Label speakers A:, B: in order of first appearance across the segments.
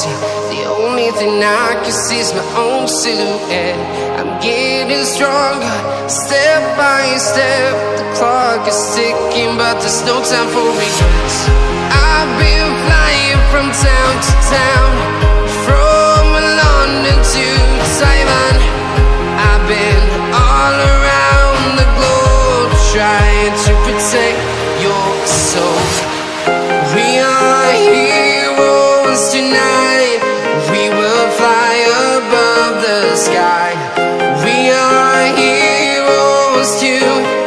A: empty. The only thing I can see is my own silhouette. I'm getting stronger, step by step. The clock is ticking, but there's no time for regrets. I've been flying from town to town, from London to Taiwan. I've been all around the globe, trying to protect your soul. We are heroes tonight. We will fly above the sky. We are heroes tonight.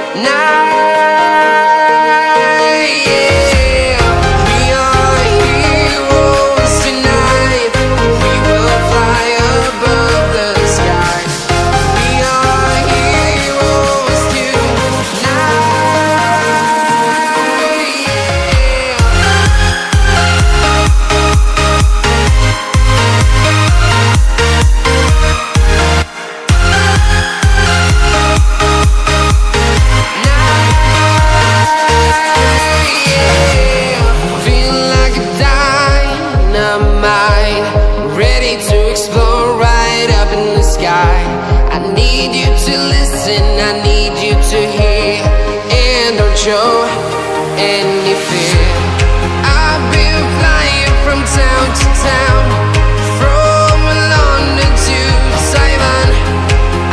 A: Show any fear. I've been flying from town to town, from London to Taiwan.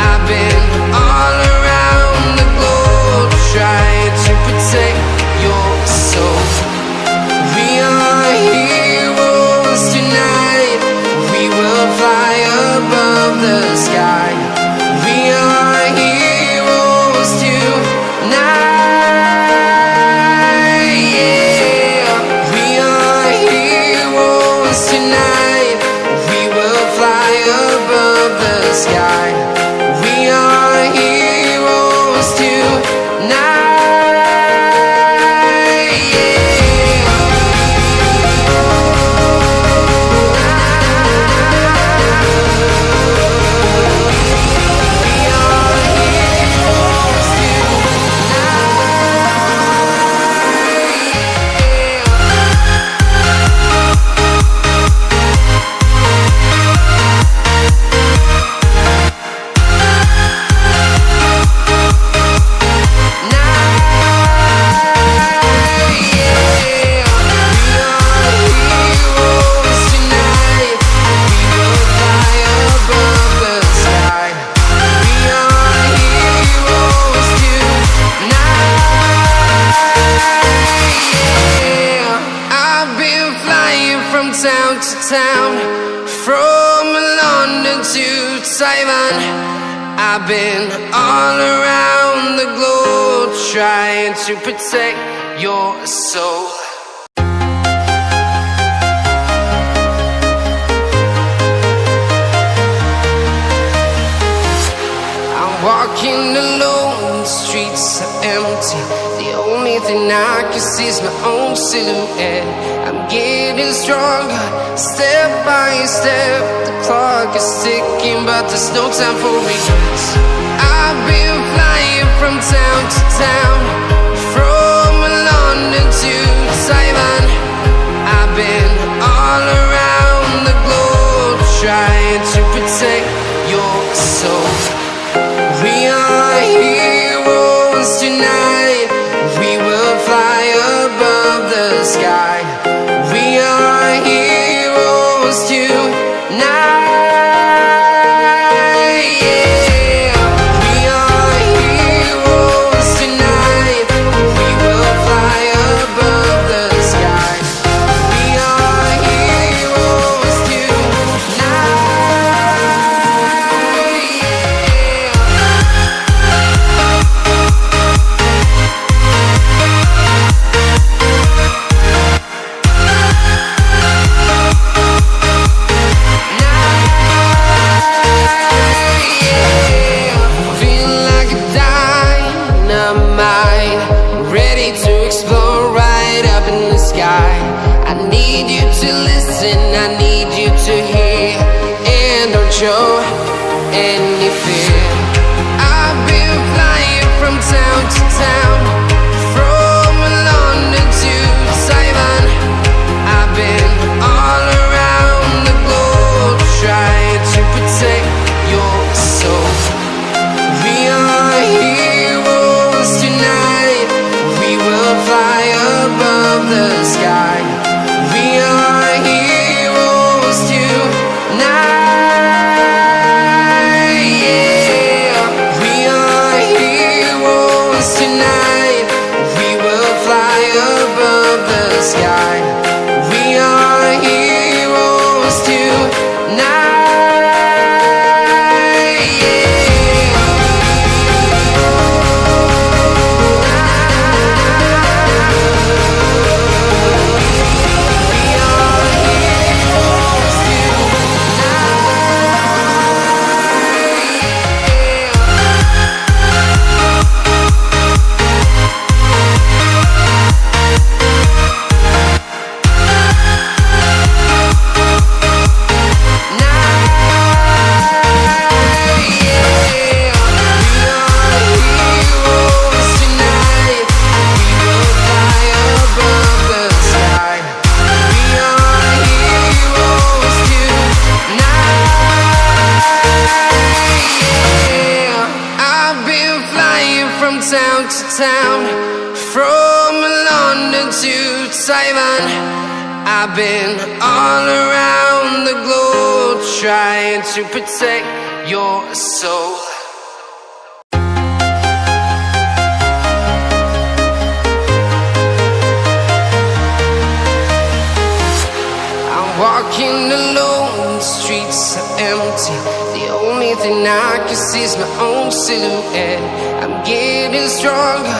A: I've been all around the globe, trying to protect your soul. We are heroes tonight. We will fly above the sky. We are heroes tonight. Tonight, we will fly above the sky. We are heroes tonight. Town, from London to Taiwan. I've been all around the globe, trying to protect your soul. I'm walking alone, the streets are empty. The only thing I can see is my own silhouette. I'm getting stronger, step by step. The clock is ticking, but there's no time for regrets. I've been flying from town to town, from London to Taiwan. I've been all around the globe, trying to protect your soul. We are heroes tonight. We will fly above the sky. We are heroes tonight. show any fear. I've been flying from town to town, from London to Taiwan. I've been all around the town, from London to Taiwan. I've been all around the globe trying to protect your soul. Walking alone, the streets are empty. The only thing I can see is my own silhouette. I'm getting stronger.